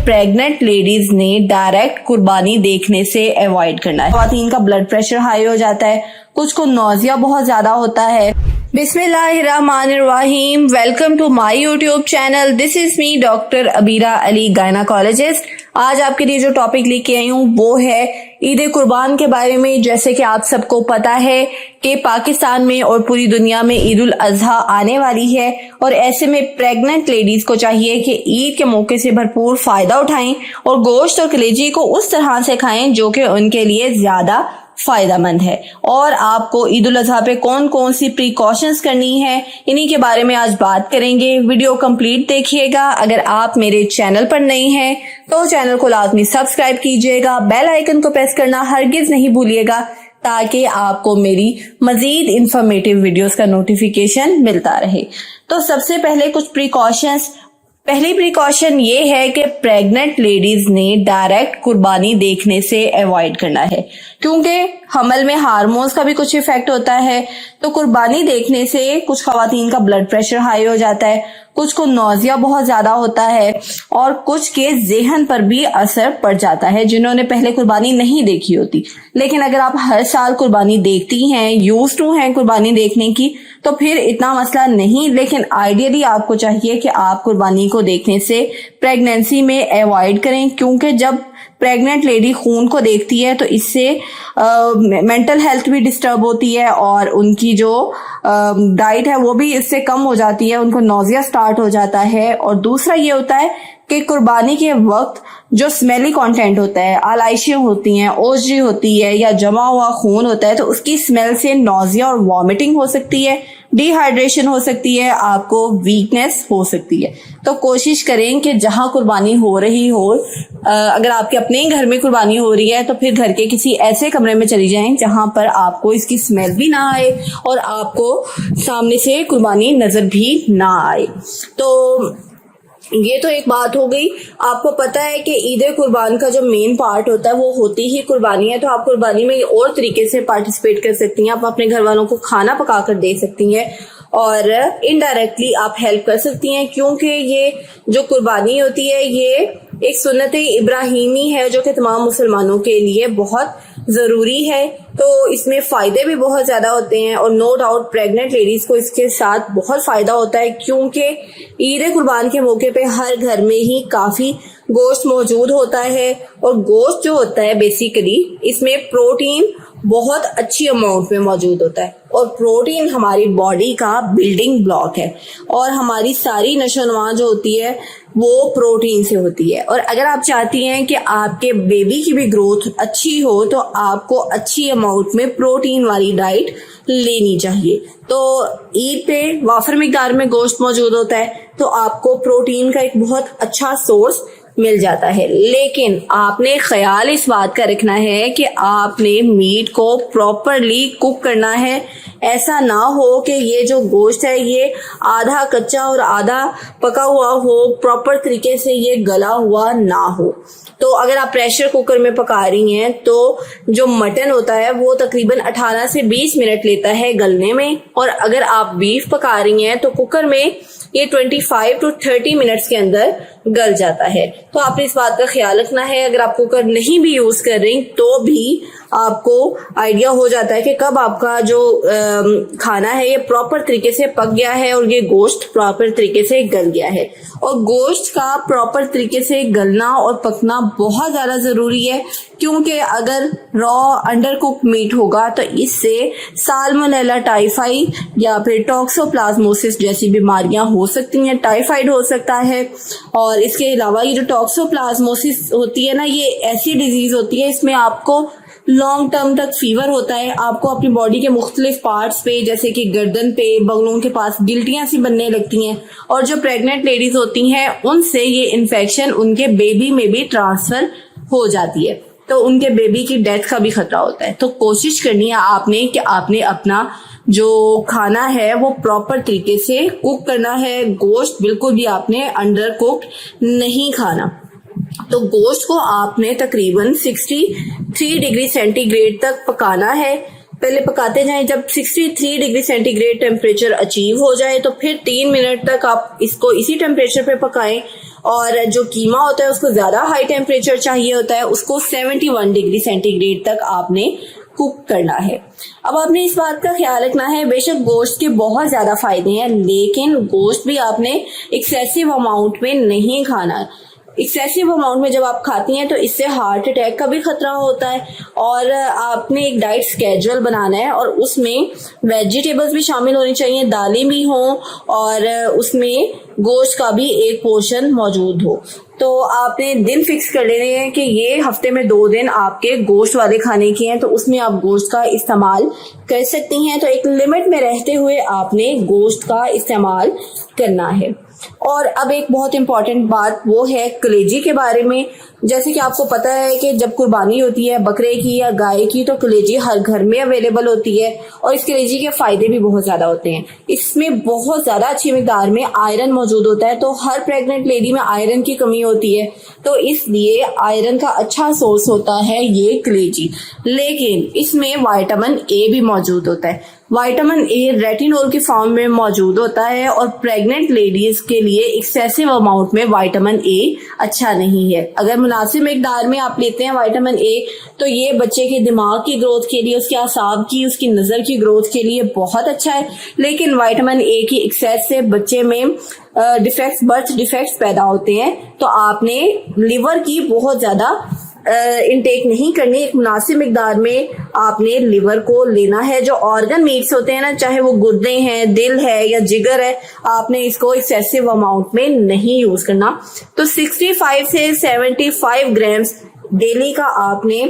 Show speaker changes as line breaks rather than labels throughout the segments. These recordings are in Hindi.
प्रेग्नेंट लेडीज ने डायरेक्ट कुर्बानी देखने से अवॉइड करना है। ख़वातीन का ब्लड प्रेशर हाई हो जाता है, कुछ को नौजिया बहुत ज्यादा होता है। बिस्मिल्लाहिर्रहमानिर्रहीम, welcome to my YouTube channel. This is me doctor Abira Ali, gynaecologist. आज आपके लिए जो टॉपिक लेके आई हूँ वो है ईद कुर्बान के बारे में। जैसे कि आप सबको पता है कि पाकिस्तान में और पूरी दुनिया में ईद उल अजहा आने वाली है और ऐसे में प्रेग्नेंट लेडीज को चाहिए कि ईद के मौके से भरपूर फायदा उठाएं और गोश्त और कलेजी को उस तरह से खाएं जो कि उनके लिए ज्यादा फायदेमंद है। और आपको ईद उल अजहा पे कौन कौन सी प्रिकॉशंस करनी है, इन्हीं के बारे में आज बात करेंगे। वीडियो कंप्लीट देखिएगा। अगर आप मेरे चैनल पर नए हैं तो चैनल को लाजमी सब्सक्राइब कीजिएगा, बेल आइकन को प्रेस करना हरगिज नहीं भूलिएगा ताकि आपको मेरी मजीद इंफॉर्मेटिव वीडियोस का नोटिफिकेशन मिलता रहे। तो सबसे पहले कुछ प्रिकॉशंस। पहली प्रिकॉशन ये है कि प्रेग्नेंट लेडीज ने डायरेक्ट कुर्बानी देखने से अवॉइड करना है, क्योंकि हमल में हार्मोन्स का भी कुछ इफेक्ट होता है। तो कुर्बानी देखने से कुछ ख़वातीन का ब्लड प्रेशर हाई हो जाता है, कुछ को नौजिया बहुत ज्यादा होता है और कुछ के ज़हन पर भी असर पड़ जाता है जिन्होंने पहले कुर्बानी नहीं देखी होती। लेकिन अगर आप हर साल कुर्बानी देखती हैं, यूज्ड टू हैं कुर्बानी देखने की, तो फिर इतना मसला नहीं। लेकिन आइडियली आपको चाहिए कि आप कुर्बानी को देखने से प्रेगनेंसी में अवॉइड करें, क्योंकि जब प्रेग्नेंट लेडी खून को देखती है तो इससे मेंटल हेल्थ भी डिस्टर्ब होती है और उनकी जो डाइट है वो भी इससे कम हो जाती है, उनको नौजिया स्टार्ट हो जाता है। और दूसरा ये होता है कि कुर्बानी के वक्त जो स्मेली कंटेंट होता है, आलाइशियां होती हैं, ओजरी होती है या जमा हुआ खून होता है, तो उसकी स्मेल से नौजिया और वॉमिटिंग हो सकती है, डिहाइड्रेशन हो सकती है, आपको वीकनेस हो सकती है। तो कोशिश करें कि जहां कुर्बानी हो रही हो, अगर आपके अपने ही घर में कुर्बानी हो रही है तो फिर घर के किसी ऐसे कमरे में चली जाएं जहां पर आपको इसकी स्मेल भी ना आए और आपको सामने से कुर्बानी नजर भी ना आए। तो ये तो एक बात हो गई। आपको पता है कि ईद कुर्बान का जो मेन पार्ट होता है वो होती ही कुर्बानी है। तो आप कुर्बानी में और तरीके से पार्टिसिपेट कर सकती हैं। आप अपने घर वालों को खाना पका कर दे सकती हैं और इनडायरेक्टली आप हेल्प कर सकती हैं, क्योंकि ये जो कुर्बानी होती है ये एक सुन्नत इब्राहिमी है जो कि तमाम मुसलमानों के लिए बहुत जरूरी है। तो इसमें फायदे भी बहुत ज्यादा होते हैं और नो डाउट प्रेग्नेंट लेडीज को इसके साथ बहुत फायदा होता है, क्योंकि ईद कुर्बान के मौके पे हर घर में ही काफी गोश्त मौजूद होता है। और गोश्त जो होता है बेसिकली इसमें प्रोटीन बहुत अच्छी अमाउंट में मौजूद होता है और प्रोटीन हमारी बॉडी का बिल्डिंग ब्लॉक है और हमारी सारी नशोनुमा जो होती है वो प्रोटीन से होती है। और अगर आप चाहती हैं कि आपके बेबी की भी ग्रोथ अच्छी हो तो आपको अच्छी अमाउंट में प्रोटीन वाली डाइट लेनी चाहिए। तो ईद पे वाफर मिकदार में गोश्त मौजूद होता है तो आपको प्रोटीन का एक बहुत अच्छा सोर्स मिल जाता है। लेकिन आपने ख्याल इस बात का रखना है कि आपने मीट को प्रॉपरली कुक करना है। ऐसा ना हो कि ये जो गोश्त है ये आधा कच्चा और आधा पका हुआ हो, प्रॉपर तरीके से ये गला हुआ ना हो। तो अगर आप प्रेशर कुकर में पका रही हैं तो जो मटन होता है वो तकरीबन 18 से 20 मिनट लेता है गलने में, और अगर आप बीफ पका रही हैं तो कुकर में ये 25 to 30 मिनट्स के अंदर गल जाता है। तो आपने इस बात का ख्याल रखना है। अगर आप कुकर नहीं भी यूज कर रही तो भी आपको आइडिया हो जाता है कि कब आपका जो खाना है ये प्रॉपर तरीके से पक गया है और ये गोश्त प्रॉपर तरीके से गल गया है। और गोश्त का प्रॉपर तरीके से गलना और पकना बहुत ज्यादा जरूरी है, क्योंकि अगर रॉ अंडर कुक मीट होगा तो इससे साल्मोनेला टाइफाइड या फिर टॉक्सोप्लाज्मोसिस जैसी बीमारियां हो सकती हैं, टाइफाइड हो सकता है। और इसके अलावा ये जो टॉक्सोप्लाज्मोसिस होती है ना, ये ऐसी डिजीज होती है इसमें आपको लॉन्ग टर्म तक फीवर होता है। आपको अपनी बॉडी के मुख्तलिफ पार्ट्स पे जैसे कि गर्दन पे, बगलों के पास गिल्टियां सी बनने लगती हैं और जो प्रेग्नेंट लेडीज होती हैं उनसे ये इन्फेक्शन उनके बेबी में भी ट्रांसफर हो जाती है, तो उनके बेबी की डेथ का भी खतरा होता है। तो कोशिश करनी है आपने कि आपने अपना जो खाना है वो प्रॉपर तरीके से कुक करना है। गोश्त बिल्कुल भी आपने अंडर कुक्ड नहीं खाना। तो गोश्त को आपने तकरीबन 63 डिग्री सेंटीग्रेड तक पकाना है। पहले पकाते जाएं, जब 63 डिग्री सेंटीग्रेड टेम्परेचर अचीव हो जाए तो फिर 3 मिनट तक आप इसको इसी टेम्परेचर पे पकाएं और जो कीमा होता है उसको ज्यादा हाई टेम्परेचर चाहिए होता है, उसको 71 डिग्री सेंटीग्रेड तक आपने कुक करना है। अब आपने इस बात का ख्याल रखना है, बेशक गोश्त के बहुत ज्यादा फायदे हैं, लेकिन गोश्त भी आपने एक्सेसिव अमाउंट में नहीं खाना। एक्सेसिव अमाउंट में जब आप खाती हैं तो इससे हार्ट अटैक का भी खतरा होता है। और आपने एक डाइट स्केड्यूल बनाना है और उसमें वेजिटेबल्स भी शामिल होनी चाहिए, दालें भी हों और उसमें गोश्त का भी एक पोर्शन मौजूद हो। तो आपने दिन फिक्स कर लेने हैं कि ये हफ्ते में 2 दिन आपके गोश्त वाले खाने के हैं, तो उसमें आप गोश्त का इस्तेमाल कर सकती हैं। तो एक लिमिट में रहते हुए आपने गोश्त का इस्तेमाल करना है। और अब एक बहुत इंपॉर्टेंट बात वो है कलेजी के बारे में। जैसे कि आपको पता है कि जब कुर्बानी होती है बकरे की या गाय की तो कलेजी हर घर में अवेलेबल होती है और इस कलेजी के फायदे भी बहुत ज्यादा होते हैं। इसमें बहुत ज्यादा अच्छी मिकदार में आयरन मौजूद होता है, तो हर प्रेग्नेंट लेडी में आयरन की कमी होती है, तो इसलिए आयरन का अच्छा सोर्स होता है ये कलेजी। लेकिन इसमें विटामिन ए भी मौजूद होता है। विटामिन ए रेटिनोल के फॉर्म में मौजूद होता है और प्रेग्नेंट लेडीज के लिए एक्सेसिव अमाउंट में विटामिन ए अच्छा नहीं है। अगर मुनासिब मिकदार में आप लेते हैं विटामिन ए तो ये बच्चे के दिमाग की ग्रोथ के लिए, उसके आसाब की, उसकी नजर की ग्रोथ के लिए बहुत अच्छा है। लेकिन विटामिन ए की एक्सेस से बच्चे में डिफेक्ट्स, बर्थ डिफेक्ट्स पैदा होते हैं, तो आपने लिवर की बहुत ज्यादा इनटेक नहीं करनी। एक मुनासिब मिकदार में आपने लिवर को लेना है। जो ऑर्गन मीट्स होते हैं ना, चाहे वो गुर्दे हैं, दिल है या जिगर है, आपने इसको एक्सेसिव अमाउंट में नहीं यूज करना। तो 65 से 75 ग्राम्स डेली का आपने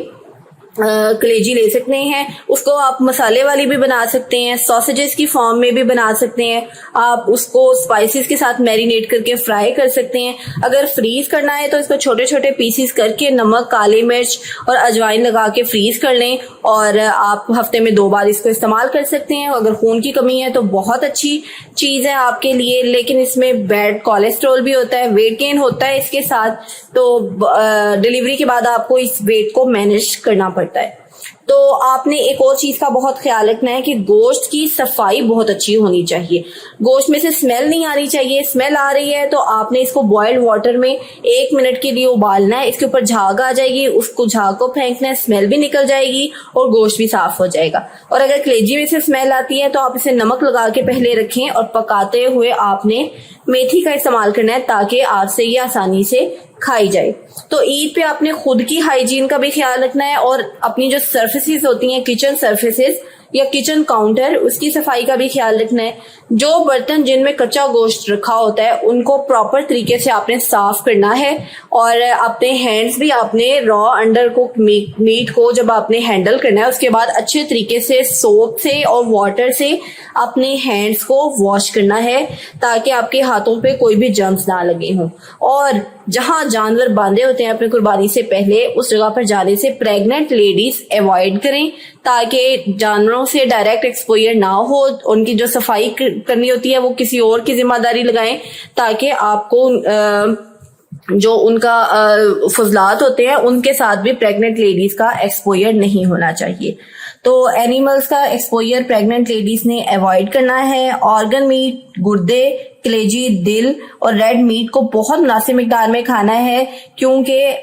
कलेजी ले सकते हैं। उसको आप मसाले वाली भी बना सकते हैं, सॉसेजेस की फॉर्म में भी बना सकते हैं, आप उसको स्पाइसेस के साथ मैरिनेट करके फ्राई कर सकते हैं। अगर फ्रीज करना है तो इसको छोटे छोटे पीसेस करके नमक, काली मिर्च और अजवाइन लगा के फ्रीज कर लें और आप हफ्ते में 2 बार इसको इस्तेमाल कर सकते हैं। अगर खून की कमी है तो बहुत अच्छी चीज है आपके लिए, लेकिन इसमें बैड कोलेस्ट्रॉल भी होता है, वेट गेन होता है इसके साथ, तो डिलीवरी के बाद आपको इस वेट को मैनेज करना पड़ता है। तो आपने एक और चीज का बहुत ख्याल रखना है कि गोश्त की सफाई बहुत अच्छी होनी चाहिए। गोश्त में से स्मेल नहीं आनी चाहिए। स्मेल आ रही है तो आपने इसको बॉइल्ड वाटर में 1 मिनट के लिए उबालना है। इसके ऊपर झाग आ जाएगी, उसको झाग को फेंकना है, स्मेल भी निकल जाएगी और गोश्त भी साफ हो जाएगा। और अगर कलेजी में से स्मेल आती है तो आप इसे नमक लगा के पहले रखें और पकाते हुए आपने मेथी का इस्तेमाल करना है ताकि आपसे ये आसानी से खाई जाए। तो ईद पे आपने खुद की हाइजीन का भी ख्याल रखना है और अपनी जो सर्फेसिस होती हैं, किचन सर्फेसिस या किचन काउंटर, उसकी सफाई का भी ख्याल रखना है। जो बर्तन जिनमें कच्चा गोश्त रखा होता है उनको प्रॉपर तरीके से आपने साफ करना है और अपने हैंड्स भी आपने रॉ अंडर कुक मीट को जब आपने हैंडल करना है उसके बाद अच्छे तरीके से सोप से और वाटर से अपने हैंड्स को वॉश करना है ताकि आपके हाथों पे कोई भी जर्म्स ना लगे हों। और जहां जानवर बांधे होते हैं अपनी कुर्बानी से पहले, उस जगह पर जाने से प्रेग्नेंट लेडीज अवॉइड करें ताकि जानवरों से डायरेक्ट एक्सपोजर ना हो। उनकी जो सफाई करनी होती है वो किसी और की जिम्मेदारी लगाएं ताकि आपको जो उनका फजलात होते हैं उनके साथ भी प्रेग्नेंट लेडीज का एक्सपोजर नहीं होना चाहिए। तो एनिमल्स का एक्सपोजर प्रेग्नेंट लेडीज ने अवॉइड करना है। ऑर्गन मीट, गुर्दे, कलेजी, दिल और रेड मीट को बहुत मुनासिब मिकदार में खाना है, क्योंकि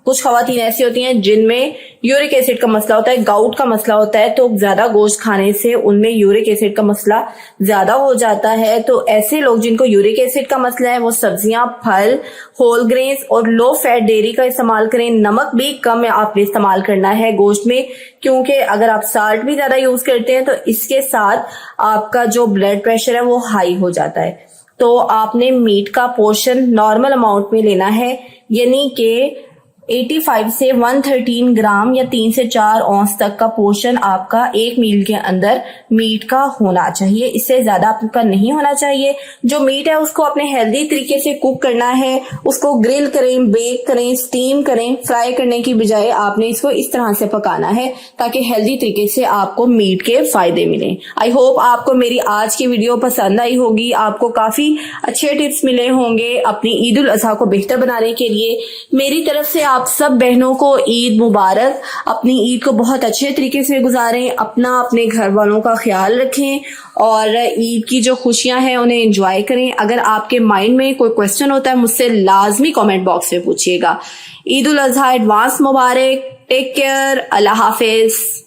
कुछ खवातीन ऐसी होती हैं जिनमें यूरिक एसिड का मसला होता है, गाउट का मसला होता है, तो ज्यादा गोश्त खाने से उनमें यूरिक एसिड का मसला ज्यादा हो जाता है। तो ऐसे लोग जिनको यूरिक एसिड का मसला है वो सब्जियां, फल, होल ग्रेन्स और लो फैट डेयरी का इस्तेमाल करें। नमक भी कम आपने इस्तेमाल करना है गोश्त में, क्योंकि अगर आप साल्ट भी ज्यादा यूज करते हैं तो इसके साथ आपका जो ब्लड प्रेशर है वो हाई हो जाता है। तो आपने मीट का पोर्शन नॉर्मल अमाउंट में लेना है, यानी कि 85 से 113 ग्राम या 3 से 4 औंस तक का पोर्शन आपका एक मील के अंदर मीट का होना चाहिए। इससे ज्यादा आपका नहीं होना चाहिए। जो मीट है उसको अपने हेल्दी तरीके से कुक करना है। उसको ग्रिल करें, बेक करें, स्टीम करें, फ्राई करने की बजाय आपने इसको इस तरह से पकाना है ताकि हेल्दी तरीके से आपको मीट के फायदे मिलें। आई होप आपको मेरी आज की वीडियो पसंद आई होगी। आपको काफी अच्छे टिप्स मिले होंगे अपनी ईद उल अजहा को बेहतर बनाने के लिए। मेरी तरफ से आप सब बहनों को ईद मुबारक। अपनी ईद को बहुत अच्छे तरीके से गुजारें, अपने घर वालों का ख्याल रखें और ईद की जो खुशियां हैं उन्हें एंजॉय करें। अगर आपके माइंड में कोई क्वेश्चन होता है मुझसे लाजमी कमेंट बॉक्स में पूछिएगा। ईद उल अजहा एडवांस मुबारक। Take care. अल्लाह हाफिज।